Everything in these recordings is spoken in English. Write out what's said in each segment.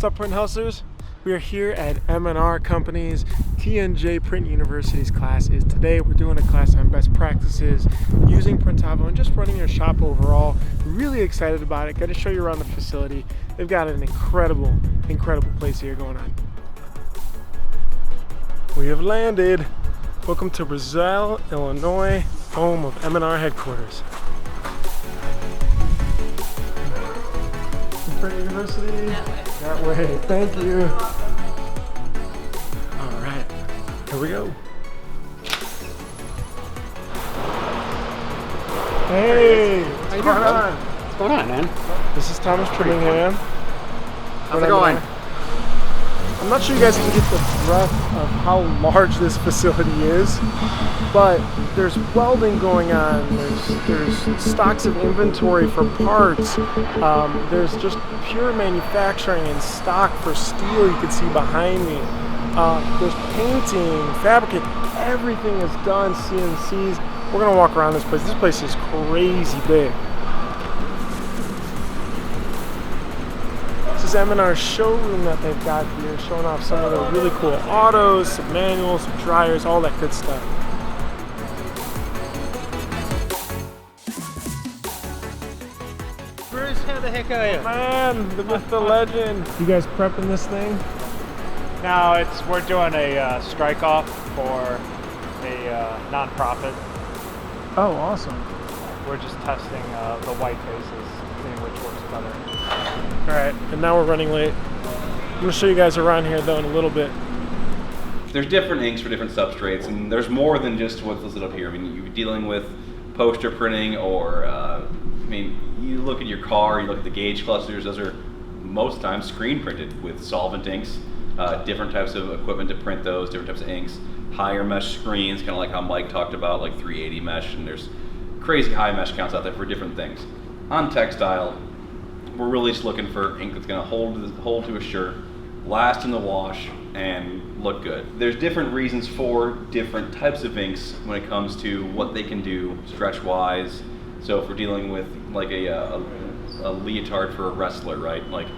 up, print hustlers? We are here at M&R Company's T&J Print University's class. Today we're doing a class on best practices using Printavo and just running your shop overall. Really excited about it. Got to show you around the facility. They've got an incredible place here going on. We have landed. Welcome to Brazil, Illinois, home of M&R headquarters. Print University? That way. Thank you. All right, here we go. Hey, what's going on? What's going on, man? This is Thomas Trimmingham. How's it going? I'm not sure you guys can get the breadth of how large this facility is, but there's welding going on, there's stocks of inventory for parts, there's just pure manufacturing and stock for steel you can see behind me. There's painting, fabricate, everything is done, CNCs. We're gonna walk around this place. This place is crazy big. This is M&R's showroom that they've got here, showing off some of the really cool autos, some manuals, some dryers, all that good stuff. Bruce, how the heck are you? Man, the myth, the legend. You guys prepping this thing? No, we're doing a strike off for a non-profit. Oh, awesome. We're just testing the white faces, seeing which works better. All right, and now we're running late. I'm gonna show you guys around here though in a little bit. There's different inks for different substrates, and there's more than just what's listed up here. I mean, you're dealing with poster printing, or you look at your car, you look at the gauge clusters. Those are most times screen printed with solvent inks. Different types of equipment to print those, different types of inks. Higher mesh screens, kind of like how Mike talked about, like 380 mesh, and there's crazy high mesh counts out there for different things. On textile, we're really just looking for ink that's going to hold to a shirt, last in the wash, and look good. There's different reasons for different types of inks when it comes to what they can do stretch-wise. So if we're dealing with like a leotard for a wrestler, right? Like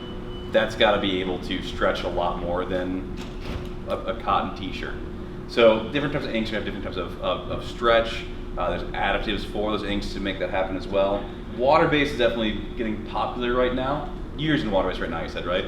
that's got to be able to stretch a lot more than a cotton t-shirt. So different types of inks have different types of stretch. There's additives for those inks to make that happen as well. Water-based is definitely getting popular right now. You're using water-based right now, you said, right?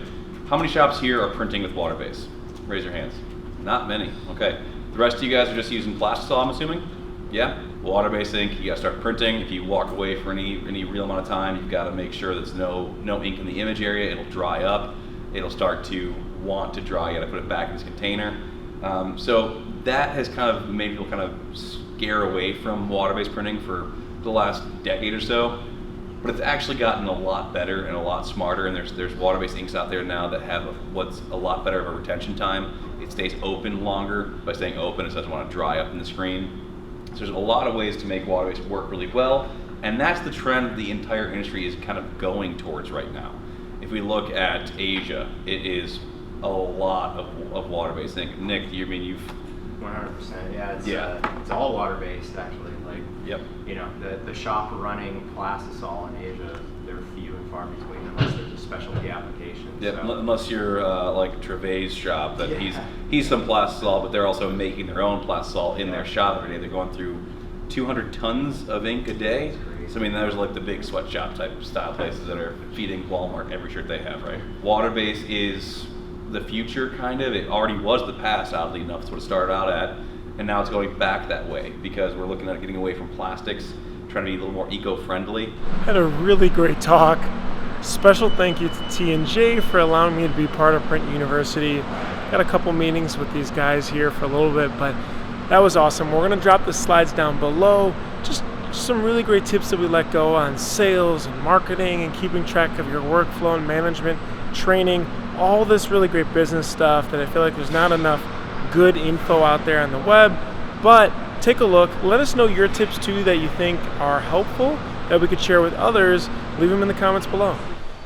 How many shops here are printing with water-based? Raise your hands. Not many, okay. The rest of you guys are just using plastisol, I'm assuming? Yeah? Water-based ink, you gotta start printing. If you walk away for any real amount of time, you've gotta make sure there's no ink in the image area. It'll dry up. It'll start to want to dry. You gotta put it back in this container. So that has kind of made people kind of scare away from water-based printing for the last decade or so. But it's actually gotten a lot better and a lot smarter, and there's water-based inks out there now that have what's a lot better of a retention time. It stays open longer. By staying open, it doesn't want to dry up in the screen. So there's a lot of ways to make water-based work really well, and that's the trend the entire industry is kind of going towards right now. If we look at Asia, it is a lot of water-based ink. Nick, you've 100%. Yeah, it's all water-based actually. Like, yep. You know, the shop running plastisol in Asia, they're few and far between unless there's a specialty application. Yep. So. Unless you're like Trevay's shop, that he's some plastisol, but they're also making their own plastisol in their shop every day. They're going through 200 tons of ink a day. So I mean, there's like the big sweatshop type style places that are feeding Walmart every shirt they have, right? Water-based is the future, kind of. It already was the past, oddly enough. That's what it started out at, and now it's going back that way because we're looking at getting away from plastics, trying to be a little more eco-friendly. Had a really great talk. Special thank you to T&J for allowing me to be part of Print University. Got a couple meetings with these guys here for a little bit, but that was awesome. We're gonna drop the slides down below. Just some really great tips that we let go on sales and marketing and keeping track of your workflow and management, training, all this really great business stuff that I feel like there's not enough good info out there on the web. But take a look. Let us know your tips too that you think are helpful that we could share with others. Leave them in the comments below.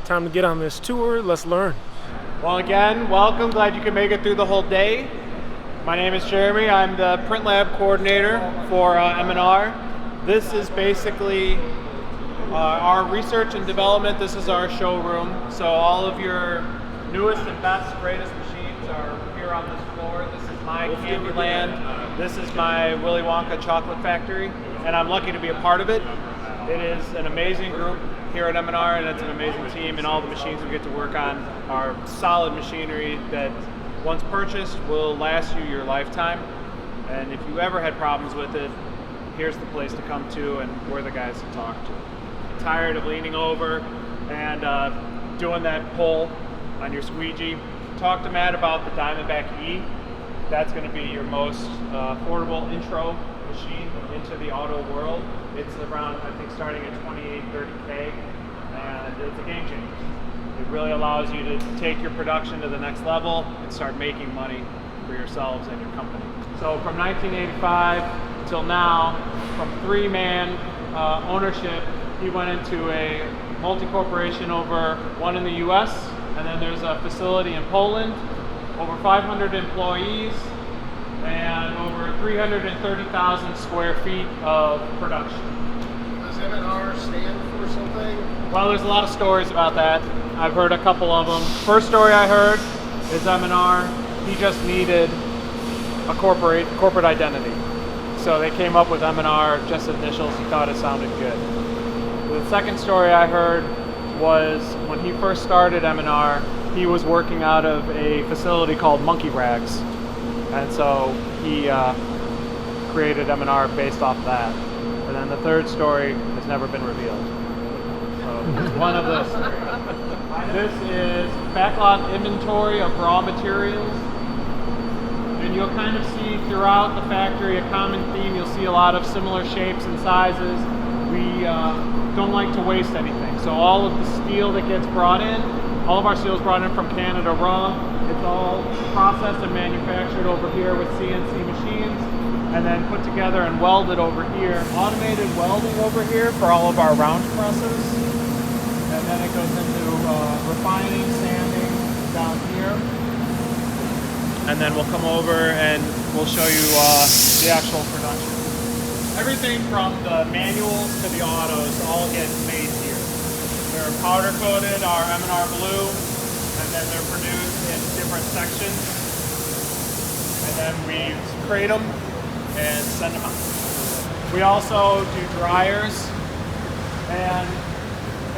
Time to get on this tour. Let's learn. Well, again, welcome. Glad you could make it through the whole day. My name is Jeremy. I'm the print lab coordinator for M&R. This is basically our research and development. This is our showroom. So all of your newest and best, greatest machines are here on this floor. This is my Candyland. This is my Willy Wonka chocolate factory, and I'm lucky to be a part of it. It is an amazing group here at M&R, and it's an amazing team, and all the machines we get to work on are solid machinery that once purchased will last you your lifetime. And if you ever had problems with it, here's the place to come to, and we're the guys to talk to. Tired of leaning over and doing that pull on your squeegee? Talk to Matt about the Diamondback Ii. That's going to be your most affordable intro machine into the auto world. It's around, I think, starting at 28, 30K, and it's a game changer. It really allows you to take your production to the next level and start making money for yourselves and your company. So from 1985 till now, from 3-man ownership, he went into a multi-corporation over one in the US, and then there's a facility in Poland, over 500 employees, and over 330,000 square feet of production. Does M&R stand for something? Well, there's a lot of stories about that. I've heard a couple of them. First story I heard is M&R, he just needed a corporate identity. So they came up with M&R, just initials, he thought it sounded good. The second story I heard was when he first started M&R, he was working out of a facility called Monkey Rags. And so he created M&R based off that. And then the third story has never been revealed. So it's one of those three. This is backlot inventory of raw materials. And you'll kind of see throughout the factory a common theme. You'll see a lot of similar shapes and sizes. We don't like to waste anything. So all of the steel that gets brought in, all of our steel is brought in from Canada raw. It's all processed and manufactured over here with CNC machines, and then put together and welded over here. Automated welding over here for all of our round presses. And then it goes into refining, sanding down here. And then we'll come over and we'll show you the actual production. Everything from the manuals to the autos all get made here. They're powder coated, our M&R blue, and then they're produced in different sections. And then we crate them and send them out. We also do dryers, and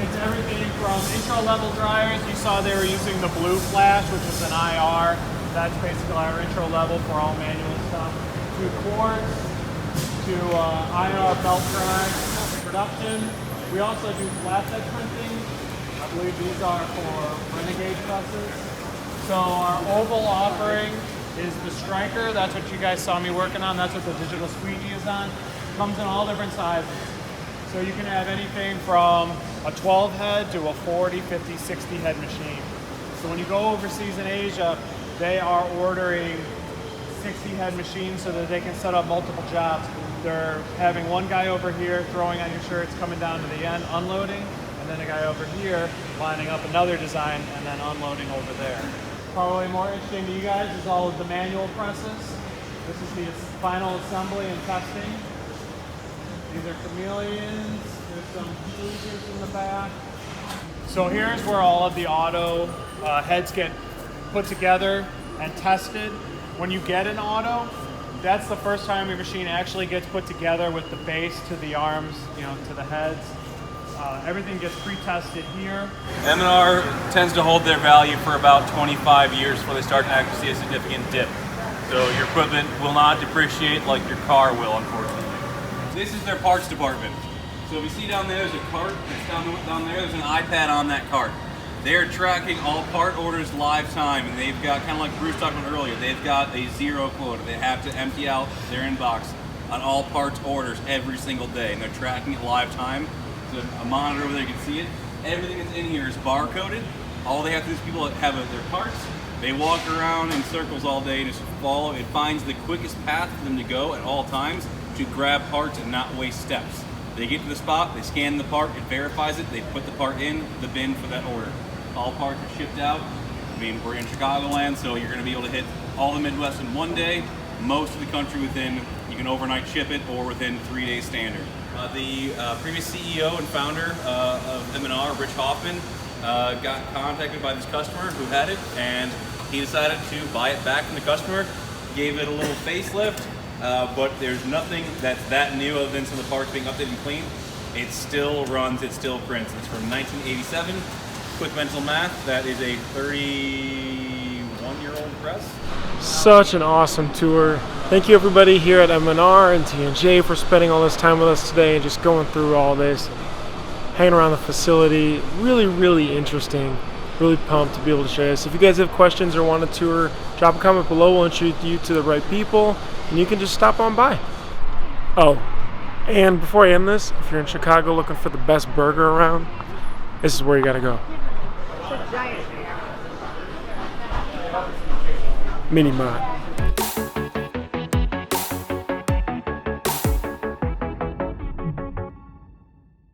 it's everything from intro level dryers. You saw they were using the blue flash, which is an IR. That's basically our intro level for all manual stuff. To quartz, to IR belt drive production. We also do flatbed printing. I believe these are for Renegade presses. So our oval offering is the striker. That's what you guys saw me working on. That's what the Digital Squeegee is on. Comes in all different sizes. So you can have anything from a 12 head to a 40, 50, 60 head machine. So when you go overseas in Asia, they are ordering 60 head machines so that they can set up multiple jobs. They're having one guy over here throwing on your shirts, coming down to the end, unloading, and then a guy over here lining up another design and then unloading over there. Probably more interesting to you guys is all of the manual presses. This is the final assembly and testing. These are chameleons. There's some tweezers in the back. So here's where all of the auto heads get put together and tested. When you get an auto, that's the first time your machine actually gets put together with the base to the arms, to the heads. Everything gets pre-tested here. M&R tends to hold their value for about 25 years before they start to actually see a significant dip. So your equipment will not depreciate like your car will, unfortunately. This is their parts department. So if you see down there, there's a cart. It's down there. There's an iPad on that cart. They're tracking all part orders live time, and they've got, kind of like Bruce talked about earlier, they've got a zero quota. They have to empty out their inbox on all parts orders every single day, and they're tracking it live time. There's a monitor over there, you can see it. Everything that's in here is barcoded. All they have to do is people have their parts. They walk around in circles all day and just follow. It finds the quickest path for them to go at all times to grab parts and not waste steps. They get to the spot, they scan the part, it verifies it, they put the part in the bin for that order. All parts are shipped out. I mean, we're in Chicagoland, so you're going to be able to hit all the Midwest in one day. Most of the country you can overnight ship it, or within 3 days standard. The previous CEO and founder of M&R, Rich Hoffman, got contacted by this customer who had it, and he decided to buy it back from the customer, gave it a little facelift, but there's nothing that's that new other than some of the parts being updated and cleaned. It still runs, it still prints. It's from 1987. Quick mental math, that is a 31-year-old press. Such an awesome tour. Thank you everybody here at M&R and T&J for spending all this time with us today and just going through all this, hanging around the facility. Really, really interesting. Really pumped to be able to share this. If you guys have questions or want a tour, drop a comment below. We'll introduce you to the right people, and you can just stop on by. Oh, and before I end this, if you're in Chicago looking for the best burger around, this is where you gotta go. Mini Mart.